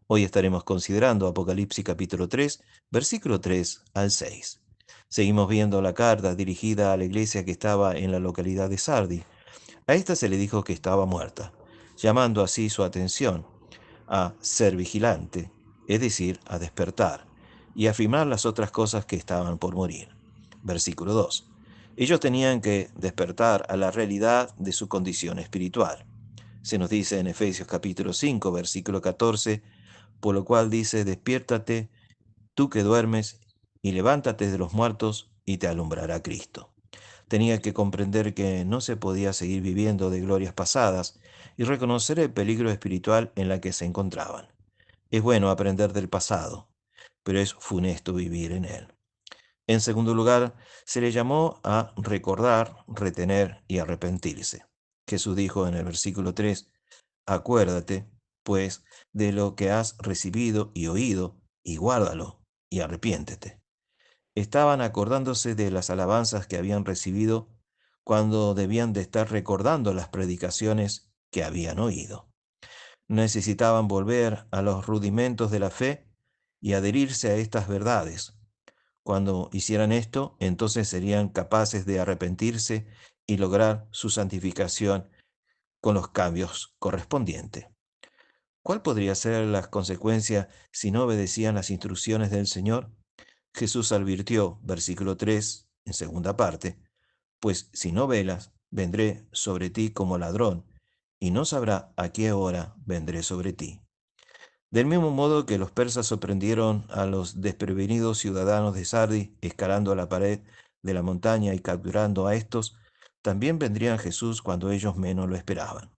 Hoy estaremos considerando Apocalipsis capítulo 3, versículo 3 al 6. Seguimos viendo la carta dirigida a la iglesia que estaba en la localidad de Sardi. A esta se le dijo que estaba muerta, llamando así su atención a ser vigilante, es decir, a despertar, y afirmar las otras cosas que estaban por morir. Versículo 2. Ellos tenían que despertar a la realidad de su condición espiritual. Se nos dice en Efesios capítulo 5, versículo 14, por lo cual dice, despiértate, tú que duermes, y levántate de los muertos, y te alumbrará Cristo. Tenía que comprender que no se podía seguir viviendo de glorias pasadas y reconocer el peligro espiritual en la que se encontraban. Es bueno aprender del pasado, pero es funesto vivir en él. En segundo lugar, se le llamó a recordar, retener y arrepentirse. Jesús dijo en el versículo 3, acuérdate, pues, de lo que has recibido y oído, y guárdalo, y arrepiéntete. Estaban acordándose de las alabanzas que habían recibido cuando debían de estar recordando las predicaciones que habían oído. Necesitaban volver a los rudimentos de la fe y adherirse a estas verdades. Cuando hicieran esto, entonces serían capaces de arrepentirse y lograr su santificación con los cambios correspondientes. ¿Cuál podría ser las consecuencias si no obedecían las instrucciones del Señor? Jesús advirtió, versículo 3, en segunda parte, pues si no velas, vendré sobre ti como ladrón, y no sabrá a qué hora vendré sobre ti. Del mismo modo que los persas sorprendieron a los desprevenidos ciudadanos de Sardi escalando la pared de la montaña y capturando a estos, también vendría Jesús cuando ellos menos lo esperaban.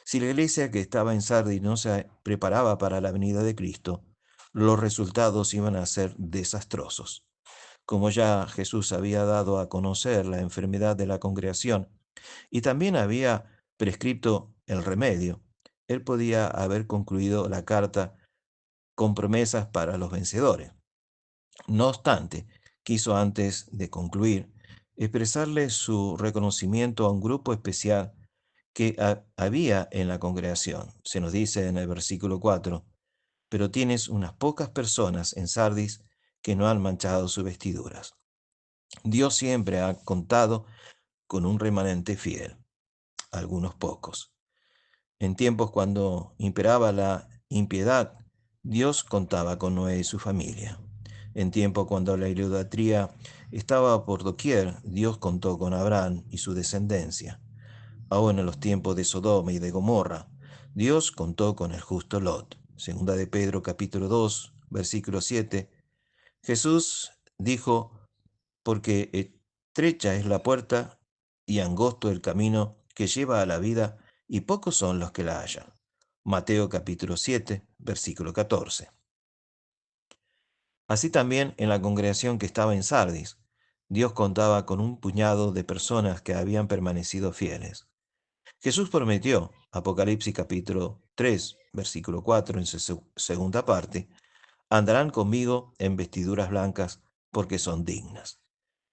Si la iglesia que estaba en Sardi no se preparaba para la venida de Cristo, los resultados iban a ser desastrosos. Como ya Jesús había dado a conocer la enfermedad de la congregación y también había prescrito el remedio, él podía haber concluido la carta con promesas para los vencedores. No obstante, quiso antes de concluir expresarle su reconocimiento a un grupo especial que había en la congregación. Se nos dice en el versículo 4, pero tienes unas pocas personas en Sardis que no han manchado sus vestiduras. Dios siempre ha contado con un remanente fiel, algunos pocos. En tiempos cuando imperaba la impiedad, Dios contaba con Noé y su familia. En tiempos cuando la idolatría estaba por doquier, Dios contó con Abraham y su descendencia. Aún en los tiempos de Sodoma y de Gomorra, Dios contó con el justo Lot. Segunda de Pedro capítulo 2, versículo 7. Jesús dijo, porque estrecha es la puerta y angosto el camino que lleva a la vida, y pocos son los que la hallan. Mateo capítulo 7, versículo 14. Así también en la congregación que estaba en Sardis, Dios contaba con un puñado de personas que habían permanecido fieles. Jesús prometió, Apocalipsis capítulo 3, versículo 4 en su segunda parte, andarán conmigo en vestiduras blancas porque son dignas.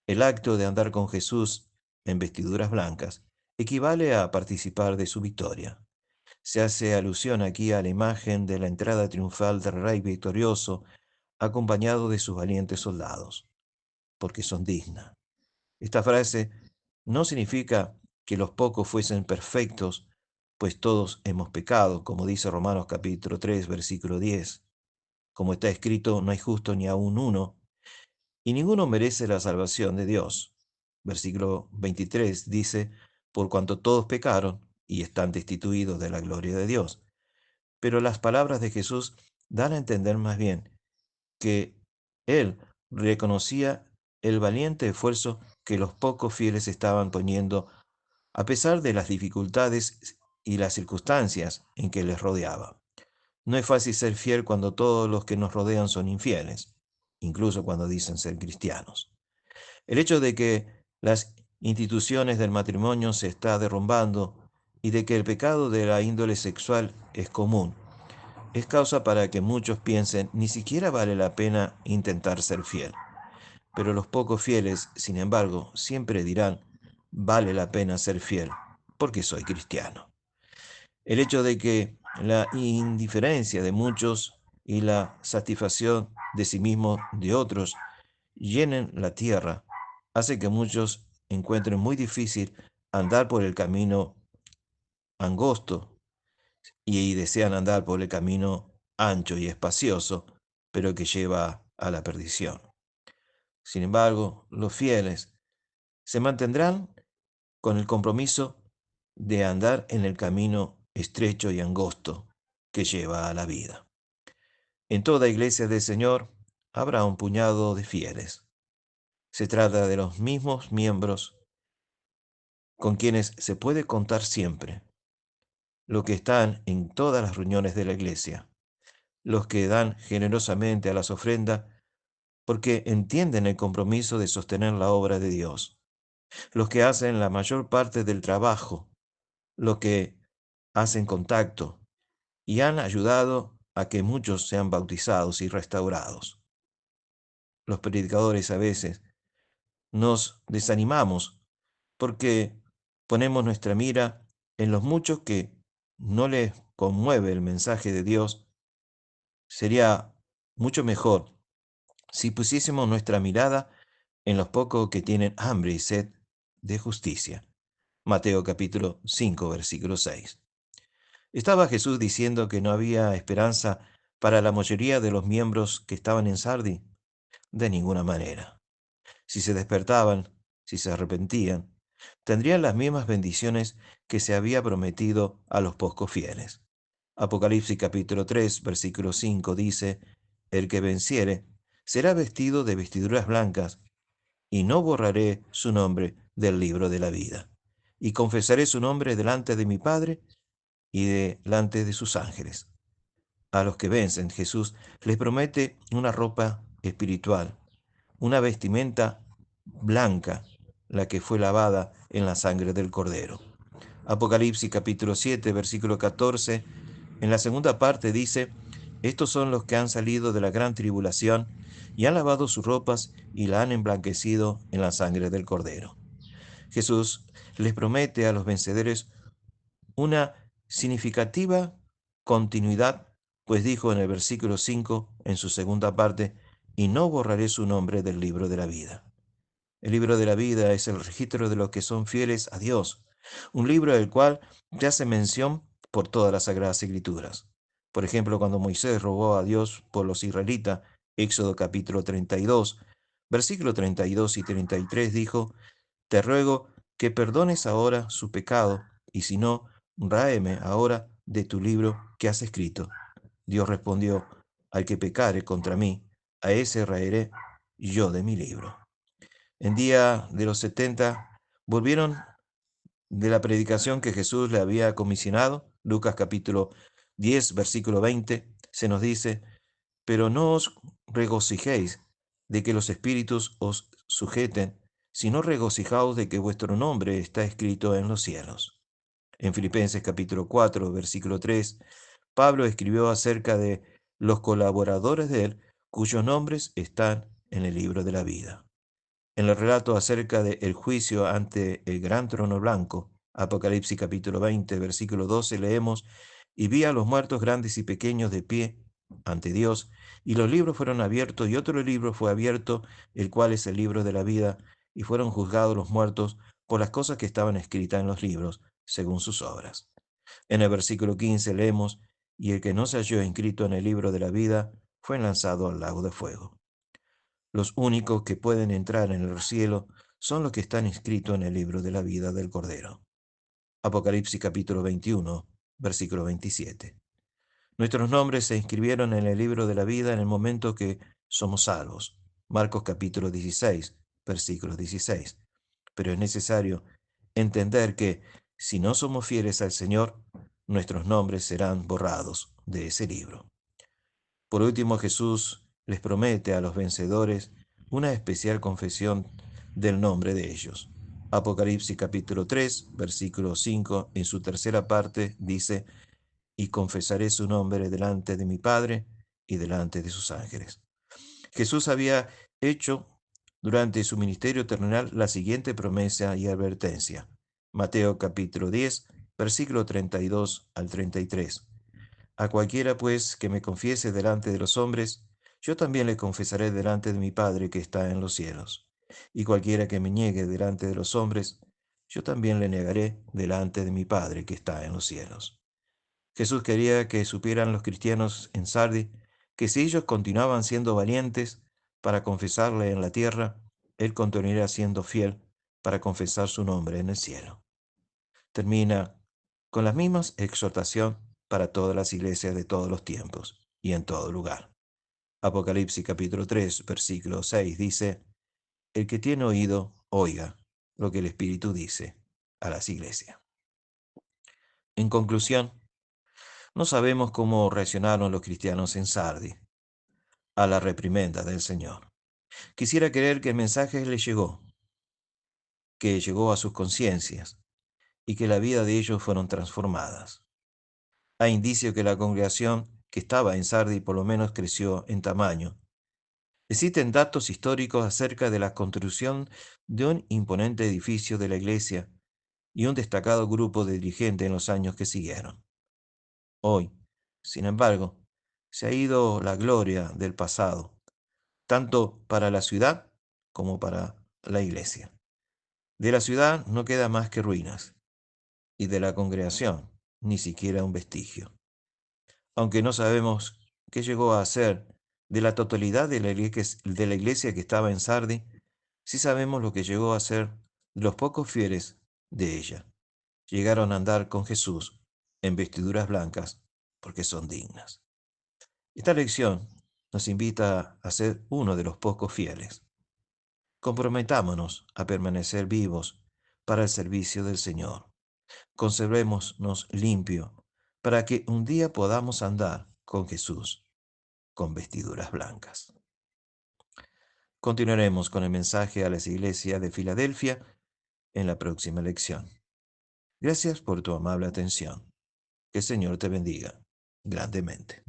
El acto de andar con Jesús en vestiduras blancas equivale a participar de su victoria. Se hace alusión aquí a la imagen de la entrada triunfal del rey victorioso acompañado de sus valientes soldados, porque son dignas. Esta frase no significa que los pocos fuesen perfectos, pues todos hemos pecado, como dice Romanos capítulo 3, versículo 10. Como está escrito, no hay justo ni aun uno, y ninguno merece la salvación de Dios. Versículo 23 dice, por cuanto todos pecaron y están destituidos de la gloria de Dios. Pero las palabras de Jesús dan a entender más bien que él reconocía el valiente esfuerzo que los pocos fieles estaban poniendo a pesar de las dificultades y las circunstancias en que les rodeaba. No es fácil ser fiel cuando todos los que nos rodean son infieles, incluso cuando dicen ser cristianos. El hecho de que las instituciones del matrimonio se está derrumbando y de que el pecado de la índole sexual es común, es causa para que muchos piensen ni siquiera vale la pena intentar ser fiel. Pero los pocos fieles, sin embargo, siempre dirán, vale la pena ser fiel, porque soy cristiano. El hecho de que la indiferencia de muchos y la satisfacción de sí mismo de otros llenen la tierra, hace que muchos encuentren muy difícil andar por el camino angosto y desean andar por el camino ancho y espacioso, pero que lleva a la perdición. Sin embargo, los fieles se mantendrán con el compromiso de andar en el camino estrecho y angosto que lleva a la vida. En toda iglesia del Señor habrá un puñado de fieles. Se trata de los mismos miembros con quienes se puede contar siempre, los que están en todas las reuniones de la iglesia, los que dan generosamente a las ofrendas porque entienden el compromiso de sostener la obra de Dios, los que hacen la mayor parte del trabajo, los que hacen contacto y han ayudado a que muchos sean bautizados y restaurados. Los predicadores a veces nos desanimamos porque ponemos nuestra mira en los muchos que no les conmueve el mensaje de Dios. Sería mucho mejor si pusiésemos nuestra mirada en los pocos que tienen hambre y sed de justicia. Mateo capítulo 5, versículo 6. ¿Estaba Jesús diciendo que no había esperanza para la mayoría de los miembros que estaban en Sardi? De ninguna manera. Si se despertaban, si se arrepentían, tendrían las mismas bendiciones que se había prometido a los pocos fieles. Apocalipsis capítulo 3, versículo 5 dice, el que venciere será vestido de vestiduras blancas, y no borraré su nombre del libro de la vida. Y confesaré su nombre delante de mi Padre y delante de sus ángeles. A los que vencen, Jesús les promete una ropa espiritual, una vestimenta blanca, la que fue lavada en la sangre del Cordero. Apocalipsis capítulo 7, versículo 14, en la segunda parte dice, estos son los que han salido de la gran tribulación y han lavado sus ropas y la han emblanquecido en la sangre del Cordero. Jesús les promete a los vencedores una significativa continuidad, pues dijo en el versículo 5, en su segunda parte, y no borraré su nombre del libro de la vida. El libro de la vida es el registro de los que son fieles a Dios, un libro del cual te hace mención por todas las Sagradas Escrituras. Por ejemplo, cuando Moisés rogó a Dios por los israelitas, Éxodo capítulo 32, versículo 32 y 33 dijo, te ruego que perdones ahora su pecado, y si no, ráeme ahora de tu libro que has escrito. Dios respondió, al que pecare contra mí, a ese raeré yo de mi libro. En día de los 70 volvieron de la predicación que Jesús le había comisionado. Lucas capítulo 10, versículo 20, se nos dice, pero no os regocijéis de que los espíritus os sujeten, sino regocijaos de que vuestro nombre está escrito en los cielos. En Filipenses capítulo 4, versículo 3, Pablo escribió acerca de los colaboradores de él, cuyos nombres están en el libro de la vida. En el relato acerca del juicio ante el gran trono blanco, Apocalipsis capítulo 20, versículo 12, leemos, y vi a los muertos grandes y pequeños de pie ante Dios, y los libros fueron abiertos, y otro libro fue abierto, el cual es el libro de la vida, y fueron juzgados los muertos por las cosas que estaban escritas en los libros, según sus obras. En el versículo 15 leemos, y el que no se halló inscrito en el libro de la vida fue lanzado al lago de fuego. Los únicos que pueden entrar en el cielo son los que están inscritos en el libro de la vida del Cordero. Apocalipsis capítulo 21, versículo 27. Nuestros nombres se inscribieron en el libro de la vida en el momento que somos salvos. Marcos capítulo 16, versículo 16. Pero es necesario entender que si no somos fieles al Señor, nuestros nombres serán borrados de ese libro. Por último, Jesús les promete a los vencedores una especial confesión del nombre de ellos. Apocalipsis capítulo 3, versículo 5, en su tercera parte dice, y confesaré su nombre delante de mi Padre y delante de sus ángeles. Jesús había hecho durante su ministerio terrenal la siguiente promesa y advertencia. Mateo capítulo 10, versículo 32 al 33. A cualquiera, pues, que me confiese delante de los hombres, yo también le confesaré delante de mi Padre que está en los cielos. Y cualquiera que me niegue delante de los hombres, yo también le negaré delante de mi Padre que está en los cielos. Jesús quería que supieran los cristianos en Sardi que si ellos continuaban siendo valientes para confesarle en la tierra, Él continuaría siendo fiel para confesar su nombre en el cielo. Termina con la misma exhortación para todas las iglesias de todos los tiempos y en todo lugar. Apocalipsis capítulo 3, versículo 6 dice, el que tiene oído, oiga lo que el Espíritu dice a las iglesias. En conclusión, no sabemos cómo reaccionaron los cristianos en Sardi a la reprimenda del Señor. Quisiera creer que el mensaje les llegó, que llegó a sus conciencias y que la vida de ellos fueron transformadas. Hay indicio que la congregación que estaba en Sardi por lo menos creció en tamaño. Existen datos históricos acerca de la construcción de un imponente edificio de la iglesia y un destacado grupo de dirigentes en los años que siguieron. Hoy, sin embargo, se ha ido la gloria del pasado, tanto para la ciudad como para la iglesia. De la ciudad no queda más que ruinas, y de la congregación ni siquiera un vestigio. Aunque no sabemos qué llegó a ser de la totalidad de la iglesia que estaba en Sardi, sí sabemos lo que llegó a ser de los pocos fieles de ella. Llegaron a andar con Jesús en vestiduras blancas porque son dignas. Esta lección nos invita a ser uno de los pocos fieles. Comprometámonos a permanecer vivos para el servicio del Señor. Conservémonos limpio para que un día podamos andar con Jesús con vestiduras blancas. Continuaremos con el mensaje a las iglesias de Filadelfia en la próxima lección. Gracias por tu amable atención. Que el Señor te bendiga grandemente.